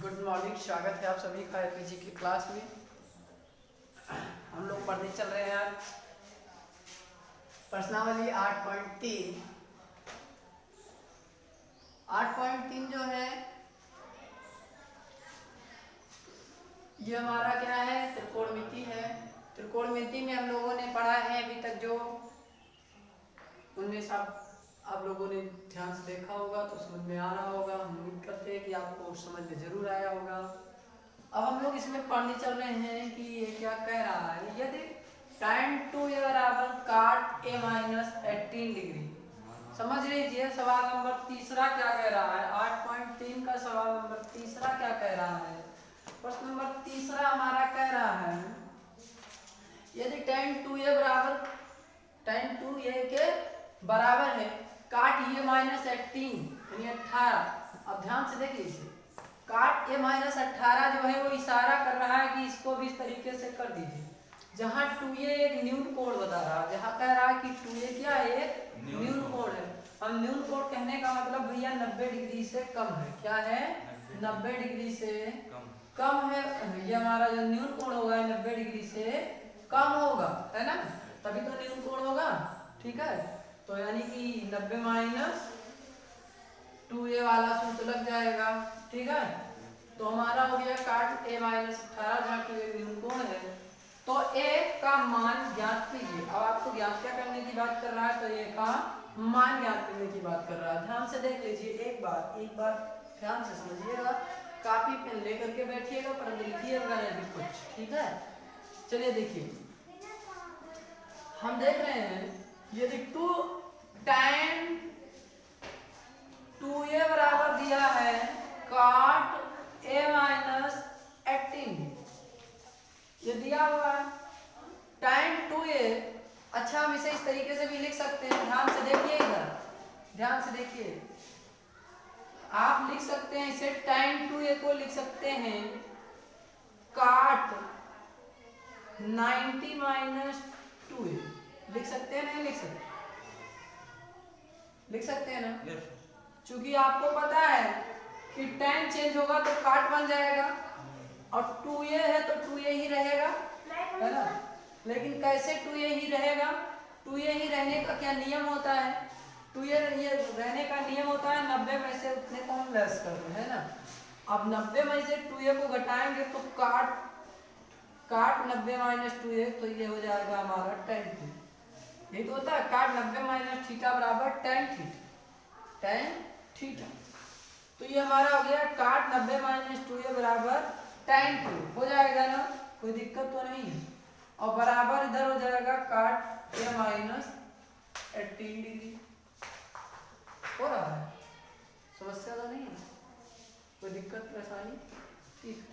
Good morning, स्वागत है आप सभी का एपीजी की क्लास में। हम लोग पढ़ने चल रहे हैं आज प्रश्नावली 8.3। 8.3 जो है ये हमारा क्या है, त्रिकोणमिति है। त्रिकोणमिति में हम लोगों ने पढ़ा है अभी तक जो, उनमें सब आप लोगों ने ध्यान से देखा होगा तो समझ में आ रहा होगा। हम उम्मीद करते हैं कि आपको समझ में जरूर आया होगा। अब हम लोग इसमें पढ़ने चल रहे हैं कि ये क्या कह रहा है। यदि tan 2a बराबर cot a माइनस 18 डिग्री, समझ लीजिए सवाल नंबर तीसरा क्या कह रहा है। 8.3 का सवाल नंबर तीसरा क्या कह रहा है। प्रश्न नंबर तीसरा हमारा कह रहा है यदि tan 2a बराबर tan 2a के बराबर है काट ए माइनस 18 यानी 18। अब ध्यान से देखिए इसे, काट ए माइनस 18 जो है वो इशारा कर रहा है कि इसको भी इस तरीके से कर दीजिए जहां 2a एक न्यून कोण बता रहा है, जहां कह रहा है कि 2a क्या है, एक न्यून कोण है। अब न्यून कोण कहने का मतलब भैया 90 डिग्री से कम है। क्या है, 90 डिग्री से कम है। ये हमारा जो न्यून कोण होगा 90 डिग्री से कम होगा, है ना, तभी तो न्यून कोण होगा। ठीक है, तो यानी कि 90 माइनस 2a वाला सूत्र लग जाएगा। ठीक है, तो हमारा हो गया काट a माइनस 18 जहाँ की न्यून कोण है। तो a का मान ज्ञात कीजिए। अब आपको ज्ञात क्या करने की बात कर रहा है, तो a का मान ज्ञात करने की बात कर रहा है। ध्यान से देख लीजिए, एक बार ध्यान से समझिएगा, कापी पेन लेकर के बैठिएगा, पर लिखिएगा नहीं कुछ। ठीक है, चलिए देखिए, हम देख रहे हैं यदि tan 2a बराबर दिया है cot a माइनस 18, ये दिया हुआ है tan 2a। अच्छा, हम इसे इस तरीके से भी लिख सकते हैं। ध्यान से देखिए, इधर ध्यान से देखिए, आप लिख सकते हैं इसे tan 2a को लिख सकते हैं cot 90 माइनस 2a। लिख सकते हैं, नहीं लिख सकते, लिख सकते हैं ना। चूंकि आपको पता है कि tan चेंज होगा तो काट बन जाएगा, और 2a है तो 2a ही रहेगा, है ना। लेकिन कैसे 2a ही रहेगा, 2a ही रहने का क्या नियम होता है, 2a रहने का नियम होता है 90 में से उतने को हम लेस कर रहे हैं ना। अब 90 में से 2a को घटाएंगे तो काट 90 माइनस 2a, तो ये हो जाएगा हमारा tan थीटा। यही तो होता है, काट 90 माइनस थीटा बराबर tan थीटा। तो ये हमारा हो गया काट 90 माइनस 2a बराबर tan 2 हो जाएगा ना, कोई दिक्कत तो नहीं है। और बराबर इधर हो जाएगा काट a माइनस 18 डिग्री। हो रहा है, समस्या तो नहीं है, कोई दिक्कत परेशानी। ठीक,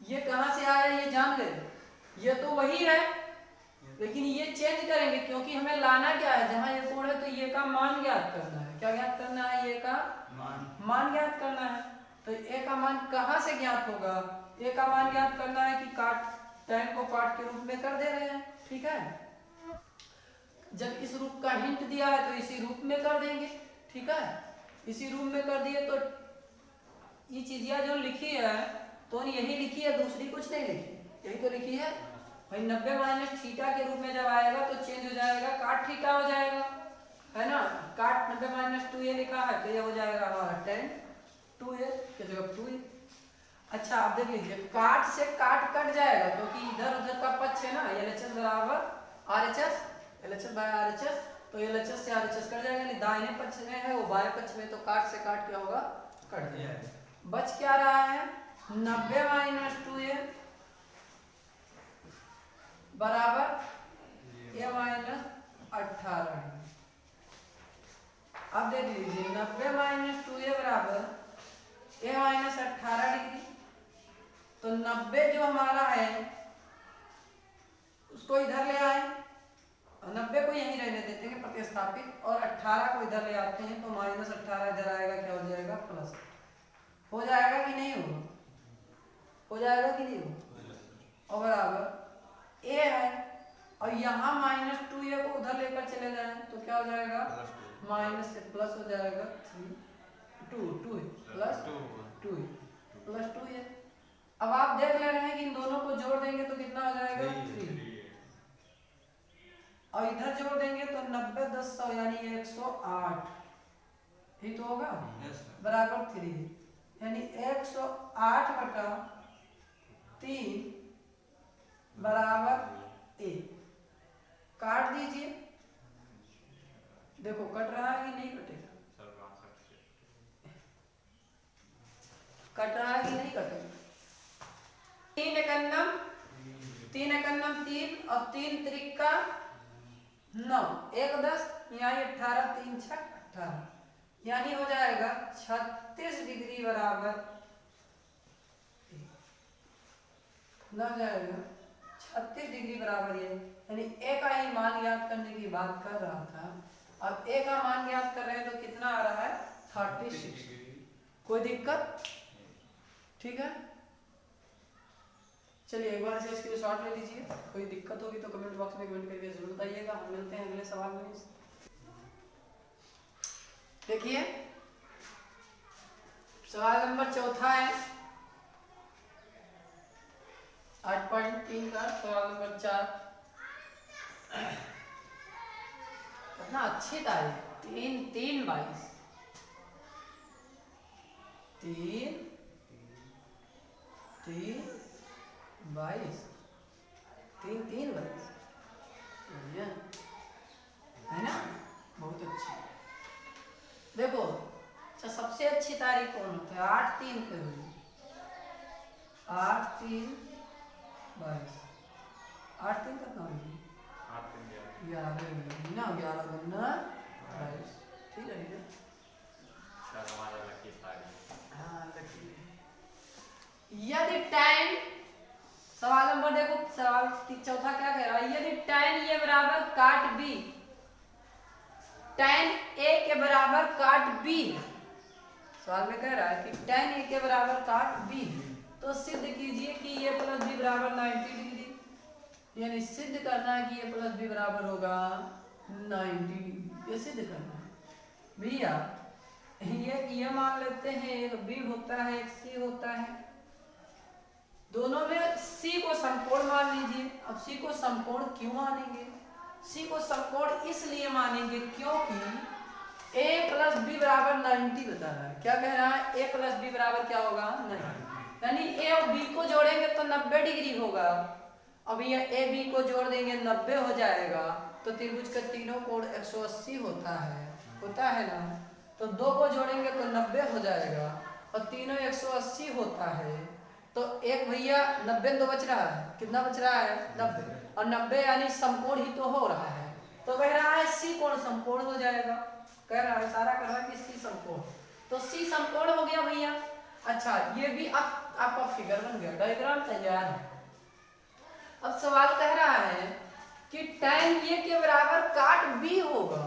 ये कहां से आया ये जान गए, ये तो वही है, लेकिन ये चेंज करेंगे क्योंकि हमें लाना क्या है, जहां ये कोण है तो ये का मान ज्ञात करना है। क्या ज्ञात करना है, ये का मान ज्ञात करना है। तो ए का मान कहां से ज्ञात होगा, ए का मान ज्ञात करना है कि काट tan को काट के रूप में कर दे रहे हैं। ठीक है, जब इस रूप का हिंट दिया है तो इसी रूप में कर देंगे। ठीक है, इसी रूप में कर दिए तो ये चीजिया जो लिखी है तो यही लिखी है, दूसरी कुछ नहीं लिखी, यही तो लिखी है भाई। 90 माइनस थीटा के रूप में जब आएगा तो चेंज हो जाएगा, काट थीटा हो जाएगा, है ना। काट 90 माइनस 2a लिखा है तो ये हो जाएगा हमारा tan 2a की जगह 2a। अच्छा, आप देख लीजिए, काट से काट कट जाएगा क्योंकि इधर उधर का पक्ष है ना, LHS बराबर RHS, LHS बाय RHS, तो LHS से RHS कट जाएगा। नहीं, दाहिने पक्ष में है वो बाएं पक्ष में, तो काट से काट क्या होगा, कट जाएगा। बच क्या रहा है, 90 माइनस 2a बराबर a माइनस 18। अब देख लीजिए, 90 माइनस 2a बराबर a माइनस 18 डिग्री। तो 90 जो हमारा है उसको इधर ले आए, 90 को यहीं रहने देते हैं प्रतिस्थापित, और 18 को इधर ले आते हैं तो माइनस 18 इधर आएगा, क्या हो जाएगा, प्लस। हो जाएगा कि नहीं होगा, हो जाएगा कि नहीं होगा। और बराबर a है, और यहाँ माइनस 2a को उधर लेकर चले जाए तो क्या हो जाएगा, माइनस से प्लस हो जाएगा 3। Two plus two plus two है। अब आप देख ले रहे हैं कि इन दोनों को जोड़ देंगे तो कितना हो जाएगा 3, और इधर जोड़ देंगे तो 90 10 100 यानी 108 ही तो होगा बराबर 3, यानी 108 बटा 3 बराबर 1। काट दीजिए, देखो कट रहा है कि नहीं कटेगा, कट रहा है कि नहीं कटेगा। 3 एकन्नम 3 और 3 त्रिका 9, 1 10 यानी 18 3 6 18, यानी हो जाएगा 36 डिग्री बराबर ना जाएगा 36 डिग्री बराबर ये, यानी ए का ही मान ज्ञात करने की बात कर रहा था। अब ए का मान ज्ञात कर रहे हैं तो कितना आ रहा है 36। कोई दिक्कत? ठीक है, चलिए एक बार से इसके शॉर्ट ले लीजिए। कोई दिक्कत होगी तो कमेंट बॉक्स में कमेंट करके जरूर बताइएगा। हम मिलते हैं अगले सवाल में। देखिए सवाल नंबर 4 है 8.3 का सवाल नंबर 4। कितना अच्छी तारीख 3 3 22 3 3 22 3 3 22 बढ़िया है ना, बहुत अच्छी। देखो अच्छा सबसे अच्छी तारीख कौन होती है? 8 3 के हुई 8 3 22 8 3 कितना होगी 11 ना 11 गुना 22 ठीक है ना। हाँ लकी। यदि tan सवाल नंबर देखो सवाल 4 क्या कह रहा है, यदि tan ये बराबर काट b, tan a के बराबर काट b, सवाल में कह रहा है कि tan a के बराबर काट b, तो सिद्ध कीजिए कि ये प्लस b बराबर 90 डिग्री, यानी सिद्ध करना है कि ये प्लस b बराबर होगा 90 डिग्री, ये सिद्ध करना है भैया। ये मान लेते हैं एक b होता है एक c होता है, दोनों में c को समकोण मान लीजिए। अब c को समकोण क्यों मानेंगे? c को समकोण इसलिए मानेंगे क्योंकि a प्लस b बराबर 90 बता रहा है। क्या कह रहा है? a प्लस b बराबर क्या होगा 90, यानी a और b को जोड़ेंगे तो 90 डिग्री होगा। अब ये a b को जोड़ देंगे 90 हो जाएगा, तो त्रिभुज का तीनों कोण 180 होता है ना, तो 2 को जोड़ेंगे तो 90 हो जाएगा और तीनों 180 होता है, तो एक भैया 90 तो बच रहा है, कितना बच रहा है 90, और 90 यानी समकोण ही तो हो रहा है, तो कह रहा है सी कोण समकोण हो जाएगा। कह रहा है सारा कह रहा है कि सी समकोण, तो सी समकोण हो गया भैया। अच्छा ये भी अब आपका फिगर बन गया, डायग्राम तैयार है। अब सवाल कह रहा है कि tan ये के बराबर काट b होगा,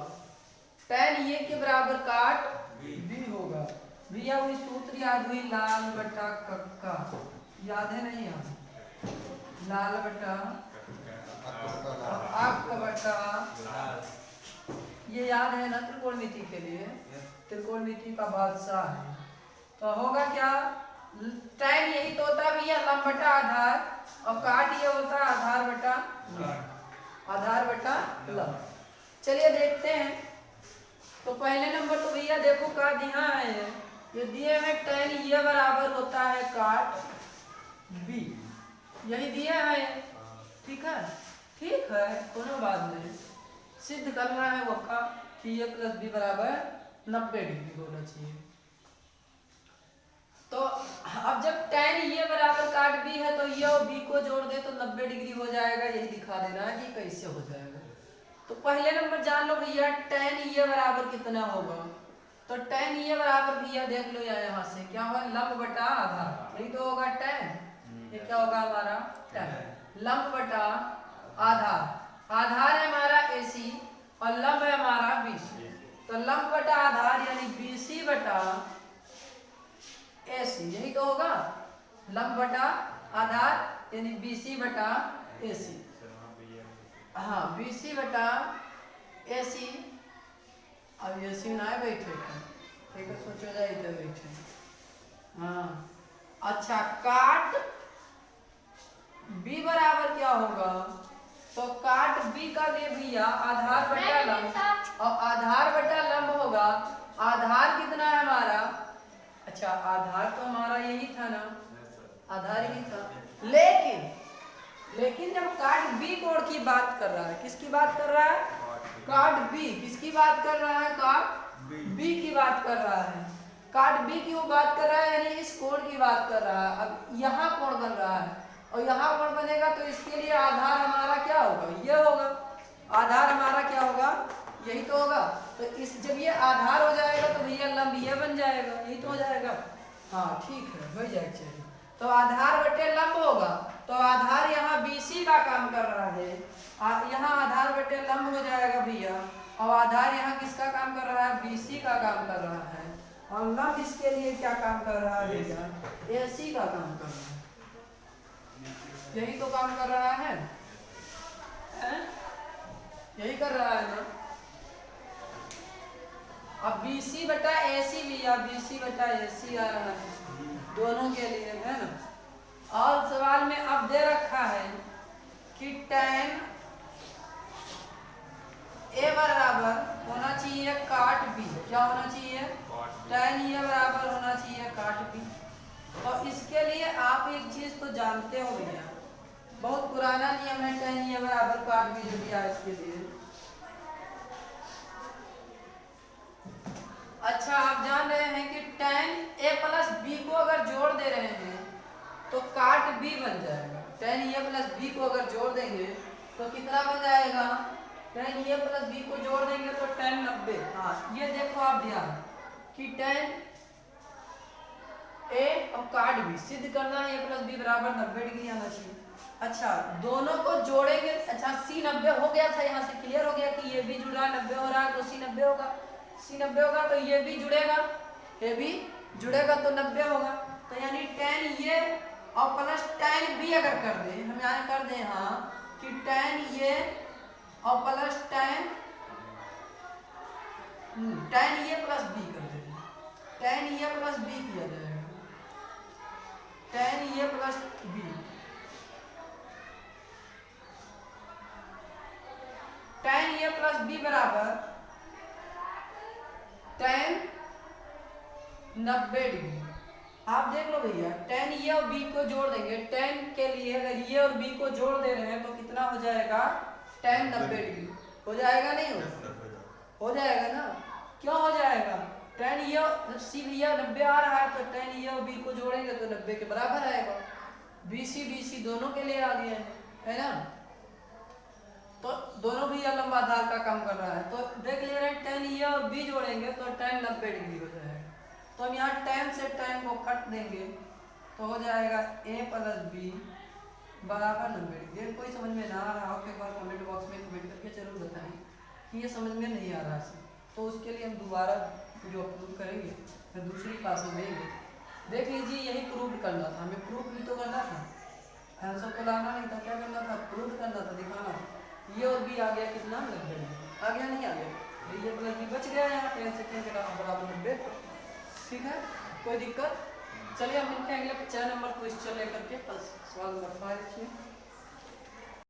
tan ये के बराबर काट b होगा भैया। वही सूत्र याद हुई लाल बटा कक्का, याद है नहीं याद? लाल बटा आक बटा, ये याद है ना त्रिकोणमिति के लिए, त्रिकोणमिति का बादशाह है। तो होगा क्या, tan यही तो होता है भैया लंब बटा आधार, और काट ये होता है आधार बटा लंब। चलिए देखते हैं। तो पहले नंबर तो भैया देखो का दिया है, ये दिए हैं tan ये बराबर होता है काट b, यही दिया है। ठीक है कोनो बात नहीं, सिद्ध करना है वो का कि ये प्लस b बराबर 90 डिग्री होना चाहिए। तो अब जब tan ये बराबर काट b है तो ये और b को जोड़ दे तो 90 डिग्री हो जाएगा, यही दिखा देना है कि कैसे हो जाएगा। तो पहले नंबर जान लो भैया tan ये बराबर कितना होगा, तो tan ये बराबर भैया देख लो यहाँ से क्या होगा लंब बटा आधार, यही तो होगा tan, ये क्या होगा हमारा tan लंब बटा आधार, आधार है हमारा AC और लंब है हमारा BC, तो लंब बटा आधार यानी BC बटा AC, यही तो होगा लंब बटा आधार यानी BC बटा AC। हाँ BC बटा AC, अब AC ना बैठे ठीक है सोच हो जाए तो बैठे। हाँ अच्छा, काट बी बराबर क्या होगा? तो काट बी का दे भैया आधार बटा लंब, और आधार बटा लंब होगा। आधार कितना है हमारा? अच्छा आधार तो हमारा यही था ना, आधार यही था। लेकिन जब काट बी कोण की बात कर रहा है, किसकी बात कर रहा है? काट बी। किसकी बात कर रहा है? काट बी की बात कर रहा है। काट बी की वो बात कर रहा है, यानी इस कोण की बात कर रहा है। अब यहाँ कोण बन रहा है और यहाँ कोण बनेगा, तो इसके लिए आधार हमारा क्या होगा? ये होगा आधार हमारा, क्या होगा? यही तो होगा। तो इस जब ये आधार हो जाएगा तो भैया लंब ये बन जाएगा, यही तो हो जाएगा। हाँ ठीक है, हो जाएगा। चलिए तो आधार बटे लंब होगा, तो आधार यहाँ BC का काम कर रहा है, यहाँ आधार बटे लंब हो जाएगा भैया, और आधार यहाँ किसका काम कर रहा है? BC का काम कर रहा है, और लंब इसके लिए क्या काम कर रहा है भैया? AC का काम कर रहा है। यही तो काम कर रहा है, यही कर रहा है ना। अब BC बटा AC भैया, BC बटा AC आ रहा है दोनों के लिए, है ना। और सवाल में अब दे रखा है कि tan A बराबर होना चाहिए काट B। क्या होना चाहिए? tan A बराबर होना चाहिए काट B। और इसके लिए आप एक चीज तो जानते हो भैया, बहुत पुराना नियम है tan A बराबर काट B जो दिया इसके लिए। अच्छा आप जान रहे हैं कि tan A प्लस B को अगर जोड़ दे रहे हैं तो काट B बन जाएगा। tan A प्लस B को अगर जोड़ देंगे तो कितना बन जाएगा? tan A प्लस B को जोड़ देंगे तो tan 90। हाँ ये देखो आप ध्यान कि tan A और काट B सिद्ध करना है A प्लस B बराबर 90 डिग्री आना चाहिए। अच्छा दोनों को जोड़ेंगे। अच्छा C 90 हो गया था, यहाँ से क्लियर हो गया कि ये भी जुड़ रहा है, 90 हो रहा है तो C 90 होगा। C 90 होगा तो ये भी जुड़ेगा, ये भी जुड़ेगा तो 90 होगा। तो यानी tan A और प्लस tan B अगर कर दे, हम यहाँ कर दें हाँ कि tan A और plus tan A plus B कर दे, tan A प्लस B किया जाएगा, tan A plus B, tan A plus B बराबर tan 90 डिग्री। आप देख लो भैया tan A और B को जोड़ देंगे, tan के लिए अगर A और B को जोड़ दे रहे हैं तो कितना हो जाएगा? tan 90 डिग्री हो जाएगा, नहीं हो जाएगा ना। क्यों हो जाएगा? tan A जब C भैया 90 आ रहा है तो tan A और B को जोड़ेंगे तो 90 के बराबर आएगा। BC दोनों के लिए आ गया है ना, तो दोनों भी लंबा आधार का काम कर रहा है। तो देख ले रहे हैं tan A और B जोड़ेंगे तो tan 90 डिग्री हो जाएगा। तो हम यहाँ tan से tan को कट देंगे तो हो जाएगा A प्लस B बराबर 90 डिग्री। कोई समझ में ना आ रहा हो तो एक बार कमेंट बॉक्स में कमेंट करके जरूर बताएं कि ये समझ में नहीं आ रहा है, तो उसके लिए हम दोबारा वीडियो अपलोड करेंगे, फिर दूसरी क्लास में देंगे। देख लीजिए यही प्रूफ करना था, हमें प्रूफ भी तो करना था, आंसर को लाना नहीं था, क्या करना था? प्रूफ करना था, दिखाना ये और भी आ गया कितना? 90 आ गया, नहीं आ गया? ये प्लस भी बच गया यहाँ tan से tan बराबर 90। ठीक है, कोई दिक्कत? चलिए हम मिलते हैं अगले 4 नंबर क्वेश्चन लेकर के, सवाल नंबर 5।